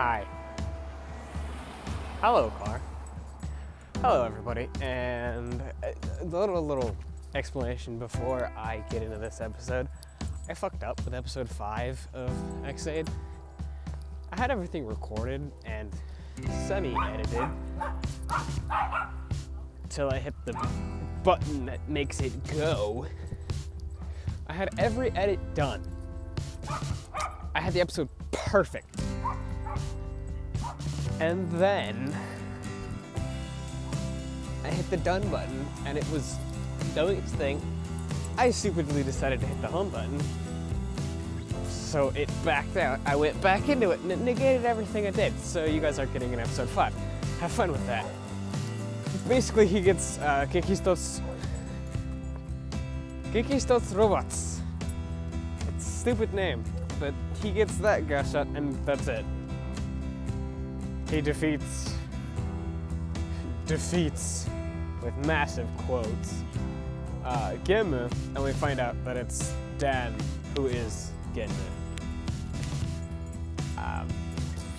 Hi. Hello, car. Hello, everybody. And a little explanation before I get into this episode. I fucked up with episode 5 of Xade. I had everything recorded and semi-edited till I hit the button that makes it go. I had every edit done. I had the episode perfect. And then I hit the done button and it was doing its thing. I stupidly decided to hit the home button. So it backed out. I went back into it and it negated everything I did. So you guys aren't getting an episode 5. Have fun with that. Basically he gets Gekisto's robots. It's a stupid name, but he gets that gashat and that's it. He defeats with massive quotes Kamen, and we find out that it's Dan who is Genmu.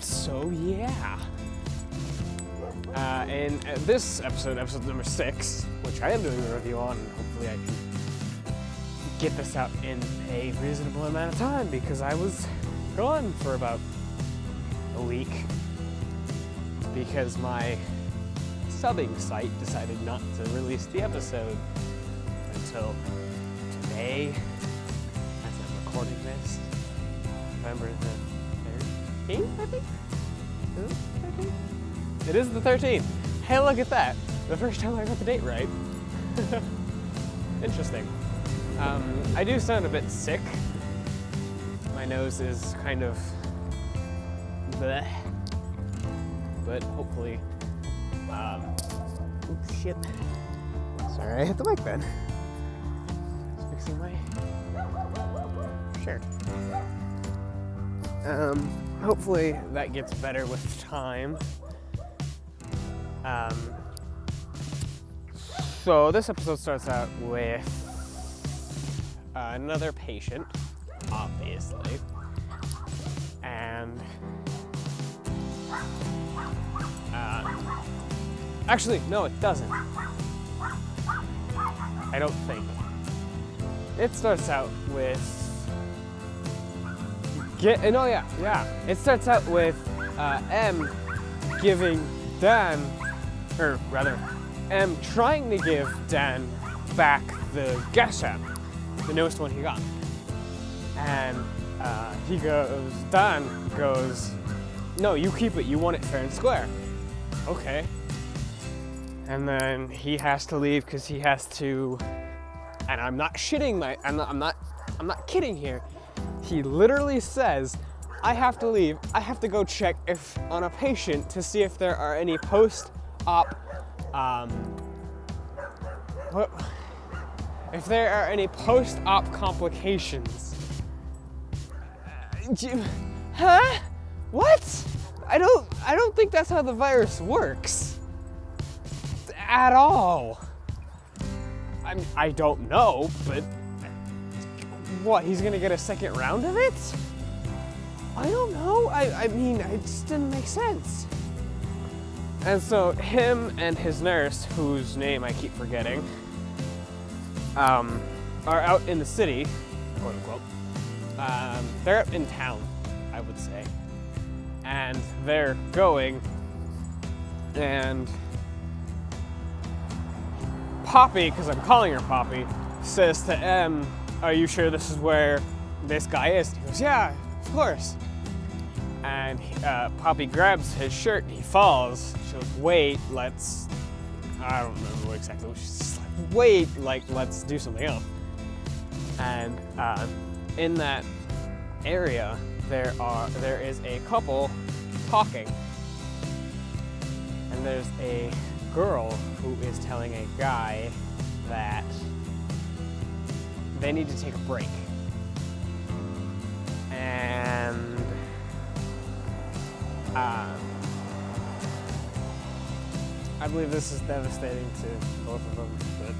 So yeah. In this episode number 6, which I am doing a review on, and hopefully I can get this out in a reasonable amount of time because I was gone for about a week because my subbing site decided not to release the episode until today, as I'm recording this, November the 13th, I think? Is it the 13th? It is the 13th. Hey, look at that. The first time I got the date right. Interesting. I do sound a bit sick. My nose is kind of bleh. But hopefully, oops, shit. Sorry, I hit the mic then. Just fixing my shirt. Hopefully that gets better with time. So this episode starts out with another patient, obviously, and actually, no, it doesn't. I don't think. It starts out with It starts out with M giving Dan, or rather, M trying to give Dan back the gashat, the newest one he got, and Dan goes, "No, you keep it. You want it fair and square." Okay. And then he has to leave because he has to, and I'm not kidding here. He literally says, I have to leave. I have to go check on a patient to see if there are any post-op, if there are any post-op complications. Huh? What? I don't think that's how the virus works. At all. I don't know, but what, he's gonna get a second round of it? I don't know. I mean, it just didn't make sense. And so him and his nurse, whose name I keep forgetting, are out in the city, quote unquote. They're up in town, I would say. And they're going, and Poppy, because I'm calling her Poppy, says to M, "Are you sure this is where this guy is?" He goes, "Yeah, of course." And Poppy grabs his shirt, he falls. She goes, "Wait, I don't remember exactly what she says. Wait, let's do something else." And in that area, there is a couple talking. And there's a girl who is telling a guy that they need to take a break. And I believe this is devastating to both of them, but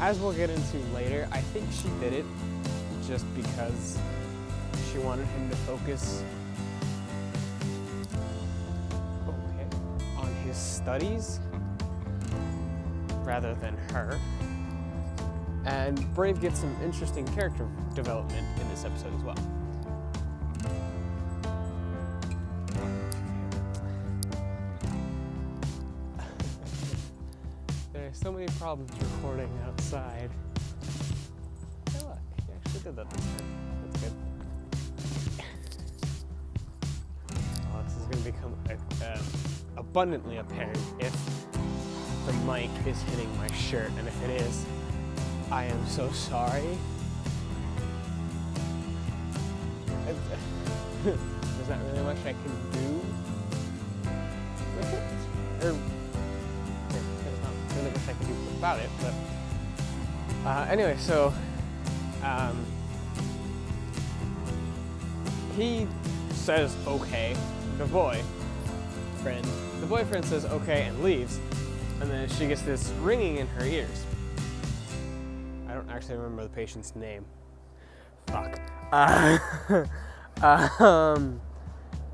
as we'll get into later, I think she did it just because she wanted him to focus on his studies rather than her. And Brave gets some interesting character development in this episode as well. There are so many problems recording outside. Hey look, he actually did that this time. That's good. Oh, this is going to become abundantly apparent if the mic is hitting my shirt, and if it is, I am so sorry. There's not really much I can do with it. There's not really much I can do about it, but anyway, so he says okay. The boyfriend says okay and leaves, and then she gets this ringing in her ears. I don't actually remember the patient's name. Fuck.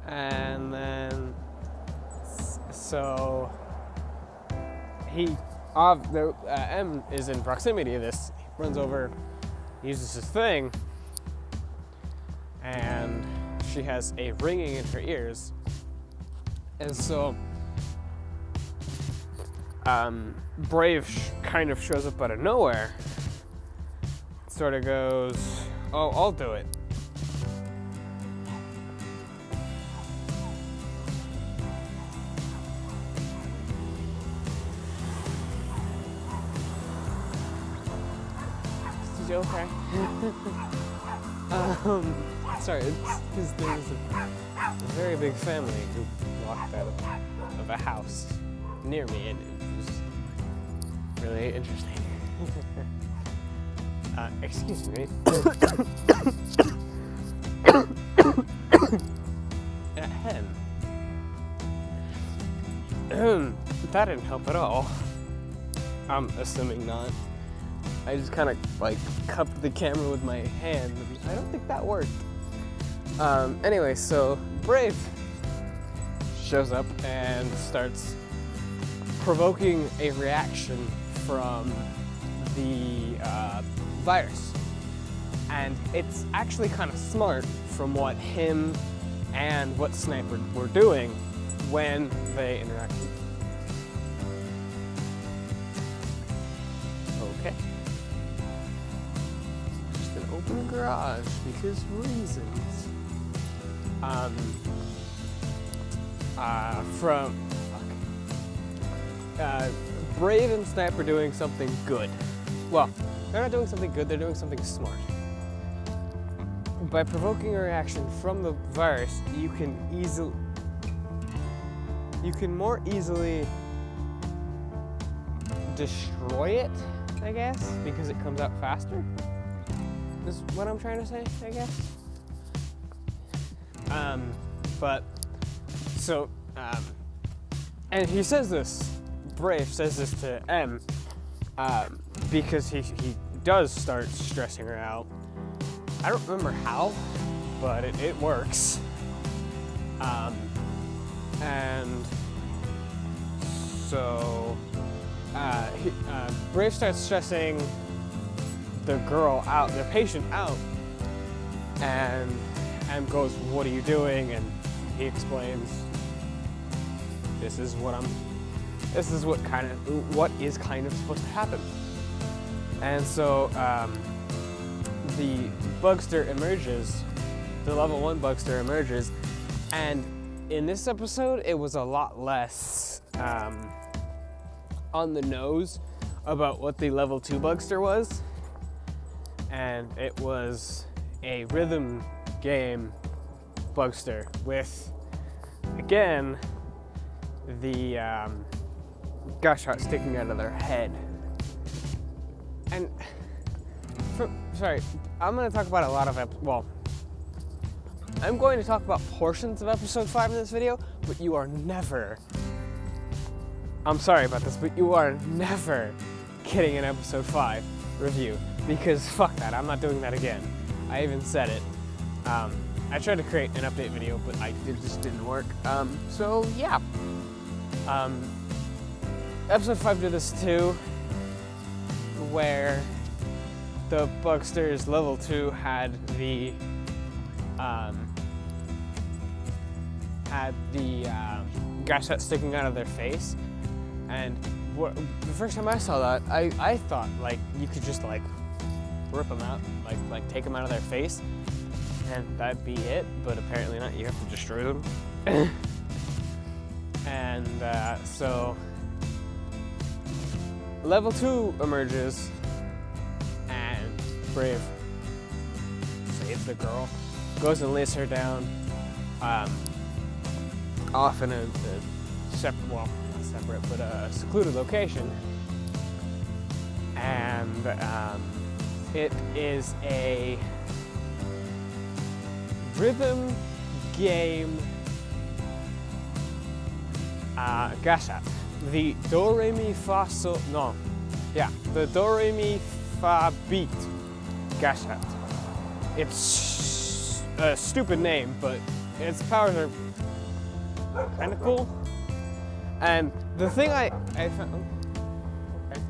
And then so M is in proximity of this. He runs over, uses his thing, and she has a ringing in her ears. And so Brave kind of shows up out of nowhere. Sort of goes, oh, I'll do it. Is he okay? Sorry, it's because there's a very big family who walked out of a house near me, and it was really interesting. Excuse me. That didn't help at all. I'm assuming not. I just kind of like cupped the camera with my hand. I don't think that worked. Anyway, so Brave shows up and starts provoking a reaction from the virus. And it's actually kind of smart from what him and what Sniper were doing when they interacted. Okay. Just an open garage because reasons. Brave and Sniper doing something good. Well, they're not doing something good, they're doing something smart. By provoking a reaction from the virus, you can more easily destroy it, I guess, because it comes out faster. Is what I'm trying to say, I guess. And he says this, Brave says this to M, because he does start stressing her out. I don't remember how, but it works. And so Brave starts stressing the girl out, the patient out, and M goes, "What are you doing?" And he explains, This is what is kind of supposed to happen. And so the bugster emerges, the level 1 bugster emerges, and in this episode it was a lot less on the nose about what the level 2 bugster was, and it was a rhythm game bugster with, again, the gashat sticking out of their head. And I'm going to talk about a lot of I'm going to talk about portions of episode 5 in this video, but you are never, I'm sorry about this, but you are never getting an episode 5 review, because fuck that, I'm not doing that again. I even said it. I tried to create an update video, but it just didn't work. So yeah. Episode 5 did this too, where the Bugsters level 2 had the gashat sticking out of their face, and the first time I saw that, I thought like you could just like rip them out, like take them out of their face, and that'd be it. But apparently not. You have to destroy them. And so level 2 emerges, and Brave saves the girl, goes and lays her down, off in a separate, well, not separate, but a secluded location. And it is a rhythm game gashat. The do re mi fa so no, yeah, the do re mi fa beat gashat. It's a stupid name, but its powers are kind of cool. And the thing I found, okay.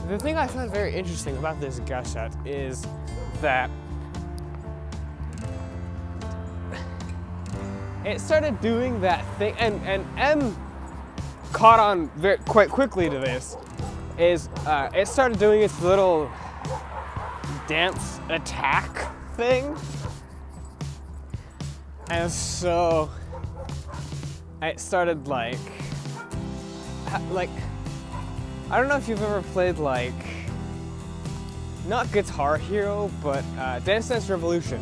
The thing I found very interesting about this gashat is that it started doing that thing, and M caught on quite quickly to this, is it started doing its little dance attack thing. And so it started like I don't know if you've ever played like, not Guitar Hero, but Dance Dance Revolution.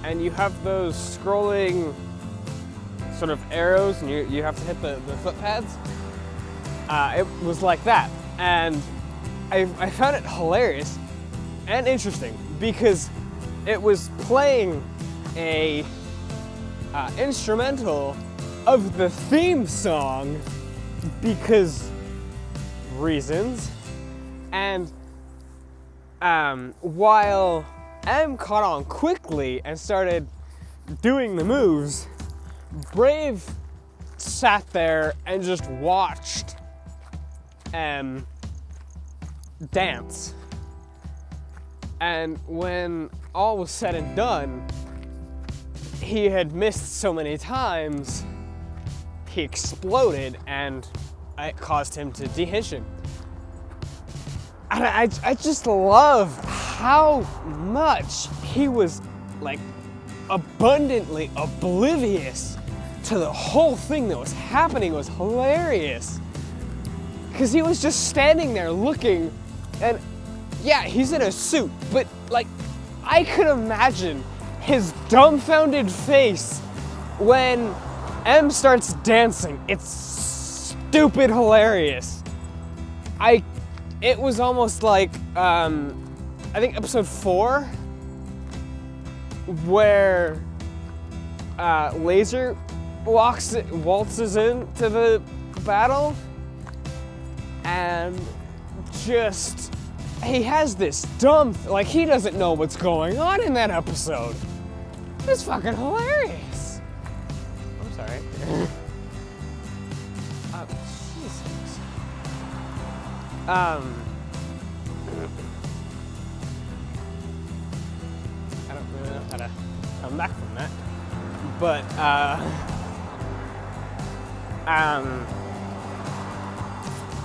And you have those scrolling sort of arrows, and you have to hit the foot pads. It was like that, and I found it hilarious and interesting because it was playing a instrumental of the theme song because reasons, and while M caught on quickly and started doing the moves, Brave sat there and just watched dance. And when all was said and done, he had missed so many times, he exploded, and it caused him to dehension. And I just love how much he was like abundantly oblivious to the whole thing that was happening. It was hilarious. Because he was just standing there looking, and yeah, he's in a suit, but like, I could imagine his dumbfounded face when M starts dancing. It's stupid hilarious. It was almost like, I think episode 4, where Laser waltzes into the battle, and just, he has this dumb, like he doesn't know what's going on in that episode. It's fucking hilarious. I'm sorry. Jesus. I don't really know how to come back from that, but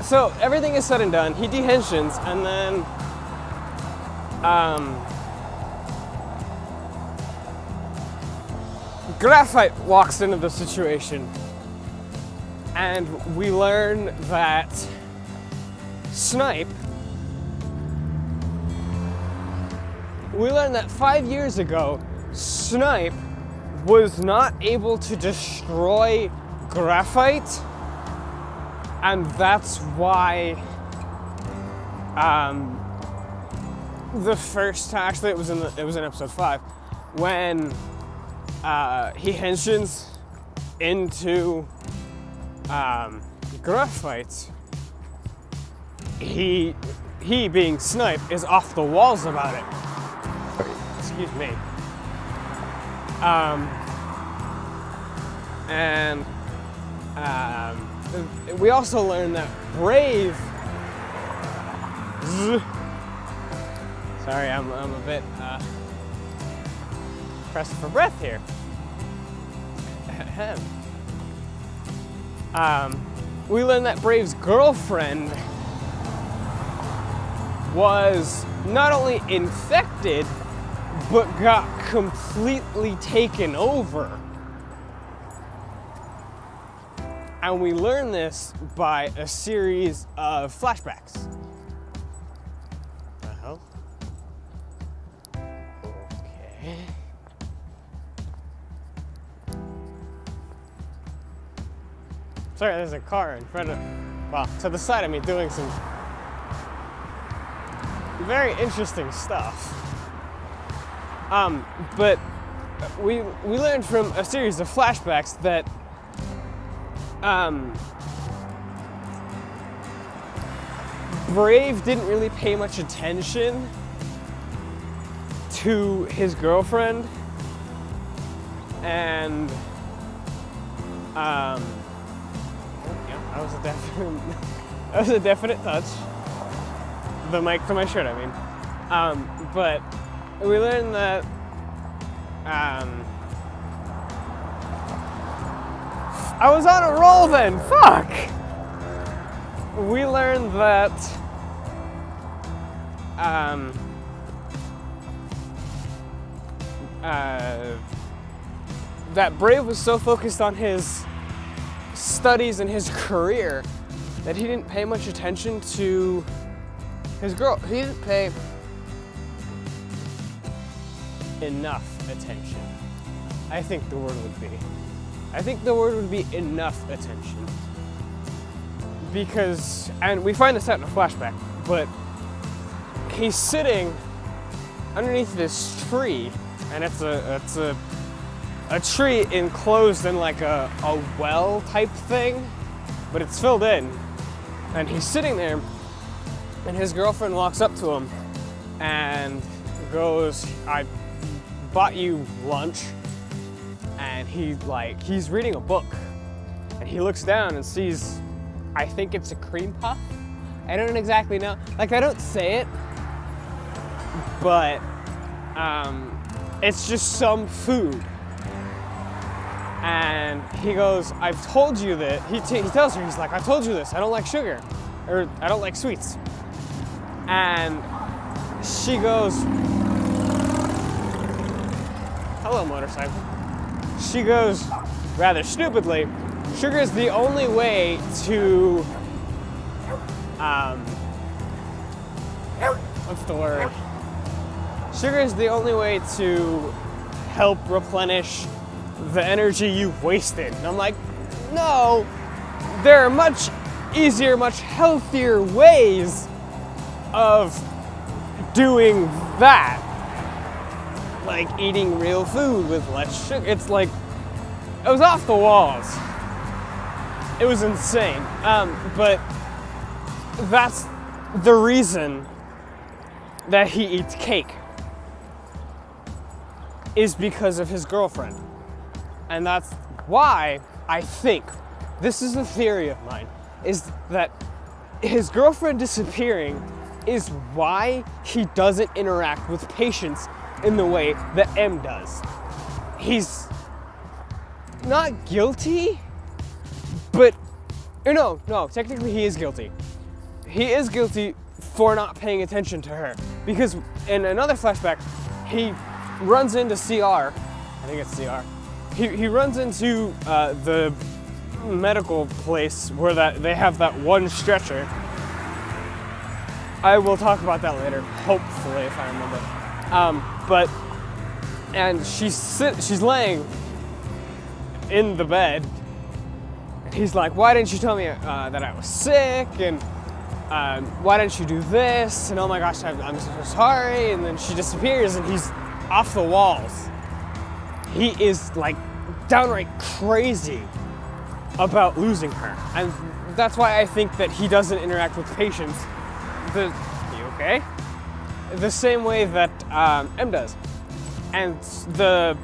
so everything is said and done. He dehensions, and then Graphite walks into the situation, and we learn that Snipe, 5 years ago, Snipe was not able to destroy Graphite, and that's why the first time, actually it was in episode 5, when he henshins into Graphite, he being Snipe is off the walls about it. Excuse me. And we also learn that Brave. Sorry, I'm a bit pressed for breath here. We learn that Brave's girlfriend was not only infected, but got completely taken over. And we learn this by a series of flashbacks. What the hell? Okay. Sorry, there's a car in front of, well, to the side of me doing some very interesting stuff. But we learned from a series of flashbacks that Brave didn't really pay much attention to his girlfriend, and yeah, that was a definite touch. The mic to my shirt, I mean. But we learned that I was on a roll then. Fuck. We learned that that Brave was so focused on his studies and his career that he didn't pay much attention to his girl. He didn't pay enough attention. I think the word would be. I think the word would be enough attention. Because, and we find this out in a flashback, but he's sitting underneath this tree, and it's a tree enclosed in like a well type thing, but it's filled in. And he's sitting there, and his girlfriend walks up to him and goes, "I bought you lunch." And he's reading a book, and he looks down and sees, I think it's a cream puff. I don't exactly know. Like, I don't say it, but it's just some food. And he goes, "I've told you that." He tells her, he's like, "I told you this. I don't like sugar, or I don't like sweets." And she goes, "Hello, motorcycle." She goes, rather stupidly, "Sugar is the only way to, what's the word? Sugar is the only way to help replenish the energy you've wasted." And I'm like, no, there are much easier, much healthier ways of doing that. Like eating real food with less sugar. It's like, it was off the walls. It was insane. But that's the reason that he eats cake, is because of his girlfriend. And that's why I think, this is a theory of mine, is that his girlfriend disappearing is why he doesn't interact with patients in the way that M does. He's not guilty, but no, technically he is guilty. He is guilty for not paying attention to her, because in another flashback, he runs into CR. I think it's CR. He runs into the medical place where they have that one stretcher. I will talk about that later, hopefully, if I remember. And she's laying in the bed, and he's like, "Why didn't you tell me that I was sick? And why didn't you do this? And oh my gosh, I'm so sorry." And then she disappears, and he's off the walls. He is like downright crazy about losing her. And that's why I think that he doesn't interact with patients you okay? The same way that M does. And the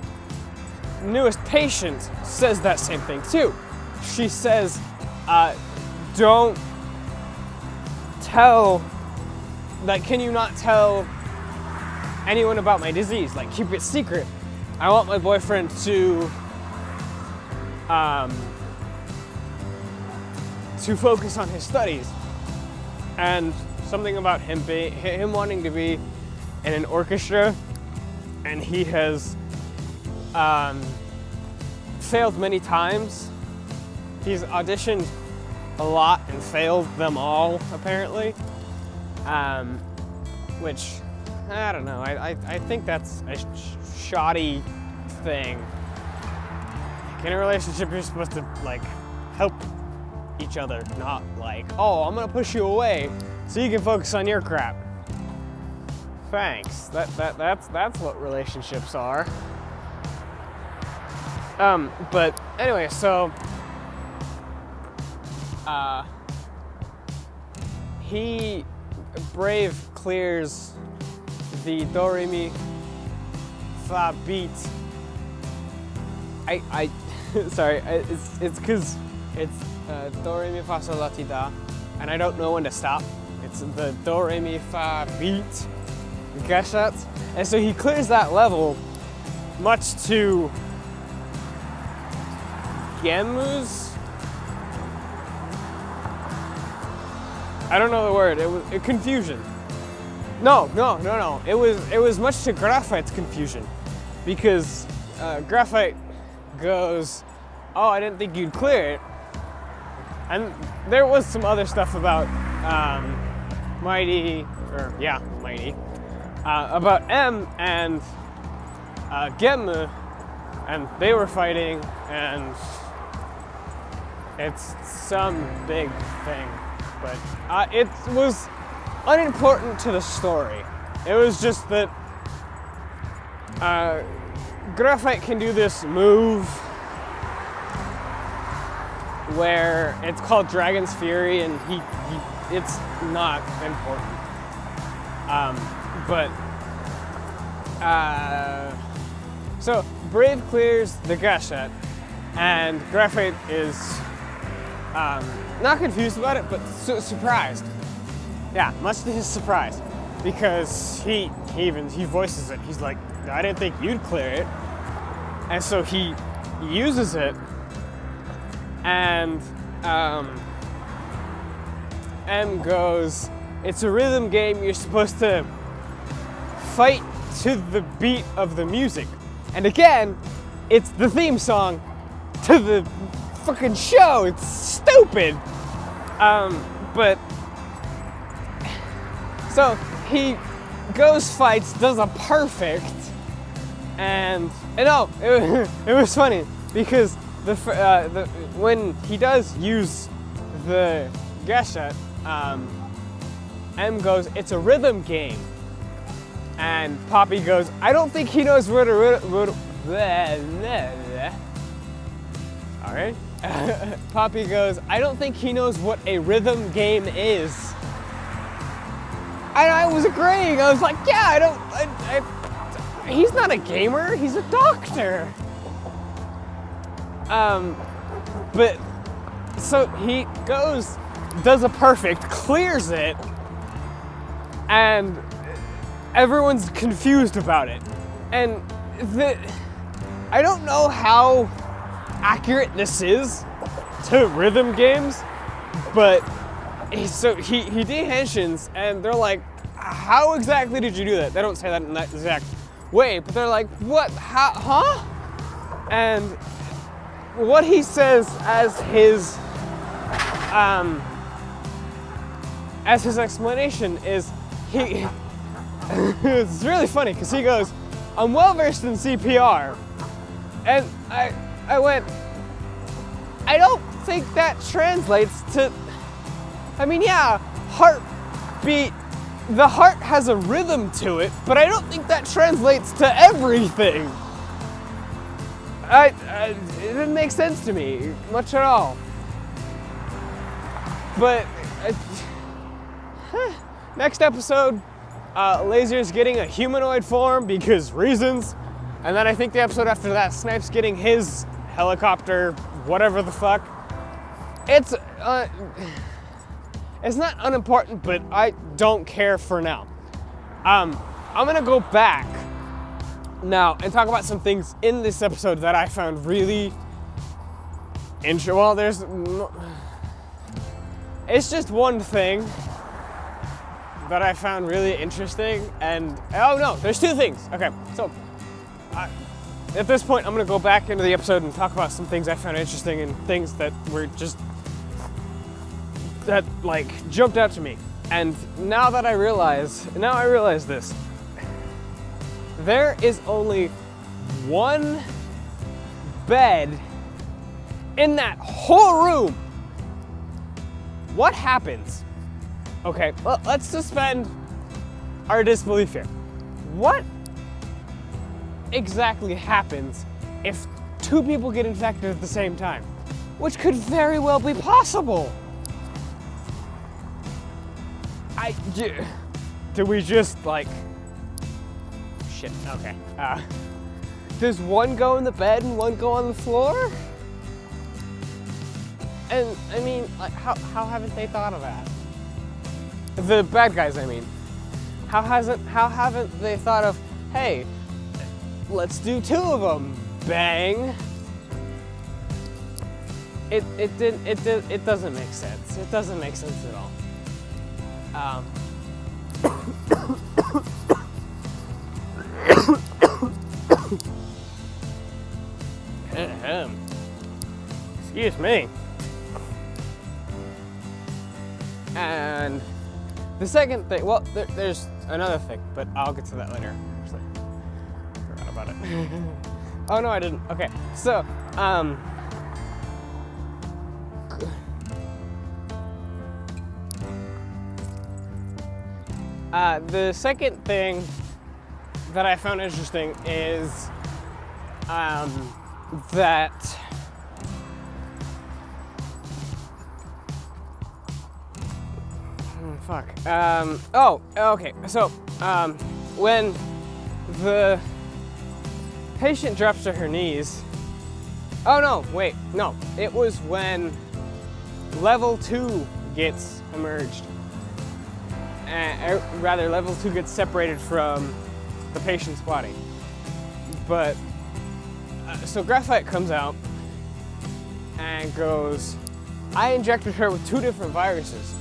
newest patient says that same thing too. She says, don't tell, like, can you not tell anyone about my disease? Like, keep it secret. I want my boyfriend to focus on his studies. And something about him wanting to be in an orchestra, and he has failed many times. He's auditioned a lot and failed them all, apparently. Which, I don't know, I think that's a shoddy thing. Like, in a relationship, you're supposed to, like, help each other, not like, oh, I'm gonna push you away so you can focus on your crap. Thanks. That's what relationships are. But anyway, so Brave clears the do re mi fa beat. I sorry, it's because it's do re mi fa sol la ti da, and I don't know when to stop. It's the do re mi fa beat gashat, and so he clears that level, much to Gemu's. I don't know the word. It was confusion. No. It was much to Graphite's confusion, because Graphite goes, "Oh, I didn't think you'd clear it," and there was some other stuff about Mighty, about M and Gemu, and they were fighting, and it's some big thing. But it was unimportant to the story. It was just that Graphite can do this move where it's called Dragon's Fury, and he it's not important. So Brave clears the gashat, and Graphite is not confused about it, but surprised. Yeah, much to his surprise, because he voices it. He's like, I didn't think you'd clear it, and so he uses it, and M goes, it's a rhythm game. You're supposed to fight to the beat of the music, and again, it's the theme song to the fucking show. It's stupid. But so he goes, fights, does a perfect, and no, it was funny because when he does use the gashat, M goes, it's a rhythm game, and Poppy goes, I don't think he knows what a rhythm. All right. Poppy goes, I don't think he knows what a rhythm game is. And I was agreeing. I was like, yeah, he's not a gamer, he's a doctor. But so he goes, does a perfect, clears it, and everyone's confused about it. And I don't know how accurate this is to rhythm games, but he dehensions, and they're like, how exactly did you do that? They don't say that in that exact way, but they're like, what, how, huh? And what he says as his explanation is, it's really funny, because he goes, I'm well versed in CPR, and I went, I don't think that translates to, I mean, yeah, heartbeat, the heart has a rhythm to it, but I don't think that translates to everything. It didn't make sense to me, much at all. But, next episode, Laser's getting a humanoid form because reasons, And then I think the episode after that, Snipes getting his helicopter, whatever the fuck. It's not unimportant, but I don't care for now. I'm gonna go back now and talk about some things in this episode that I found really interesting. Well, it's just one thing that I found really interesting, and oh no, there's two things. Okay, so at this point, I'm gonna go back into the episode and talk about some things I found interesting and things that were just that like jumped out to me. And now I realize this. There is only one bed in that whole room. What happens? Okay, well, let's suspend our disbelief here. What exactly happens if two people get infected at the same time? Which could very well be possible. Do we just like... Shit, okay. Does one go in the bed and one go on the floor? And, I mean, like, how haven't they thought of that? The bad guys, I mean. How haven't they thought of, hey, let's do two of them, bang. It doesn't make sense. It doesn't make sense at all. Excuse me. And the second thing, well, there's another thing, but I'll get to that later. Actually, forgot about it. Oh no, I didn't. Okay, so the second thing that I found interesting is that okay. So when the patient drops to her knees. Oh no, wait, no. It was when level 2 gets emerged. Rather, level 2 gets separated from the patient's body. But, so Graphite comes out and goes, I injected her with 2 different viruses.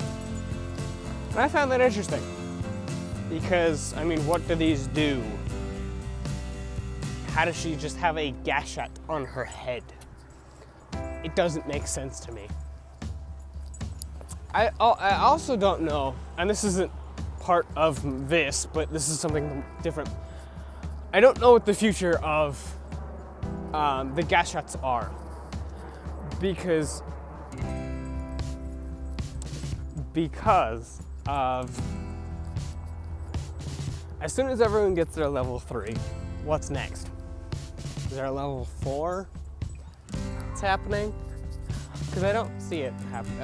And I found that interesting. Because, I mean, what do these do? How does she just have a gashat on her head? It doesn't make sense to me. I also don't know, and this isn't part of this, but this is something different. I don't know what the future of the gashats are, because of as soon as everyone gets their level 3, what's next? Is there a level 4 that's happening? Because I don't see it happen.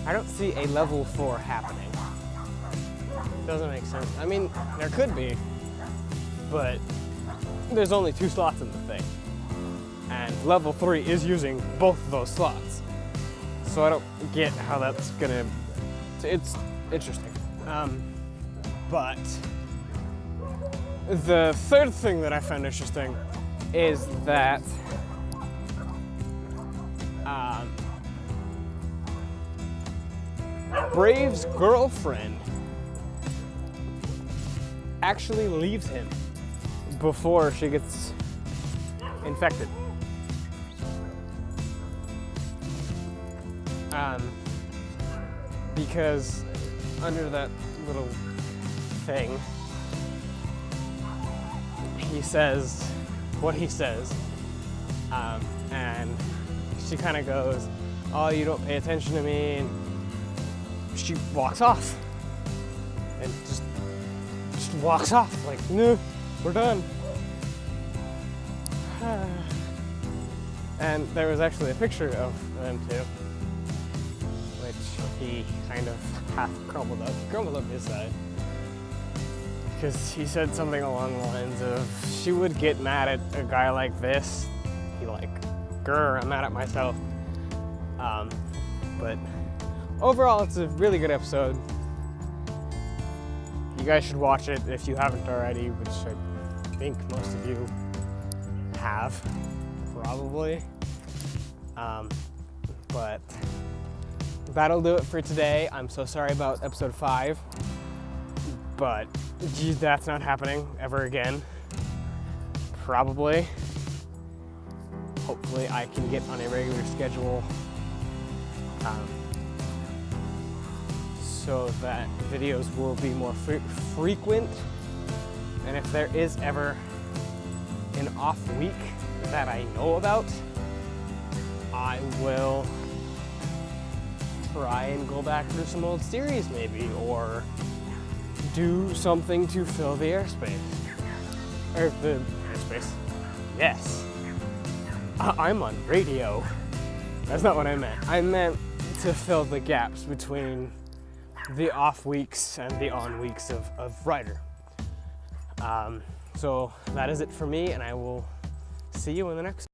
I don't see a level 4 happening. Doesn't make sense. I mean, there could be, but there's only 2 slots in the thing. And level 3 is using both of those slots. So I don't get how that's gonna, it's interesting. But the third thing that I found interesting is that Brave's girlfriend actually leaves him before she gets infected. Because under that little thing, he says what he says, and she kind of goes, oh, you don't pay attention to me, and she walks off, and just walks off, like, no, we're done. And there was actually a picture of them two, which he kind of half crumbled up his side, because he said something along the lines of she would get mad at a guy like this. He like, grr, I'm mad at myself. But overall, it's a really good episode. You guys should watch it if you haven't already, which I think most of you have, probably. But that'll do it for today. I'm so sorry about episode 5, but geez, that's not happening ever again. Probably. Hopefully I can get on a regular schedule so that videos will be more frequent. And if there is ever an off week that I know about, I will try and go back through some old series maybe, or do something to fill the airspace. Or the airspace. Yes. I'm on radio. That's not what I meant. I meant to fill the gaps between the off weeks and the on weeks of Writer. So that is it for me, and I will see you in the next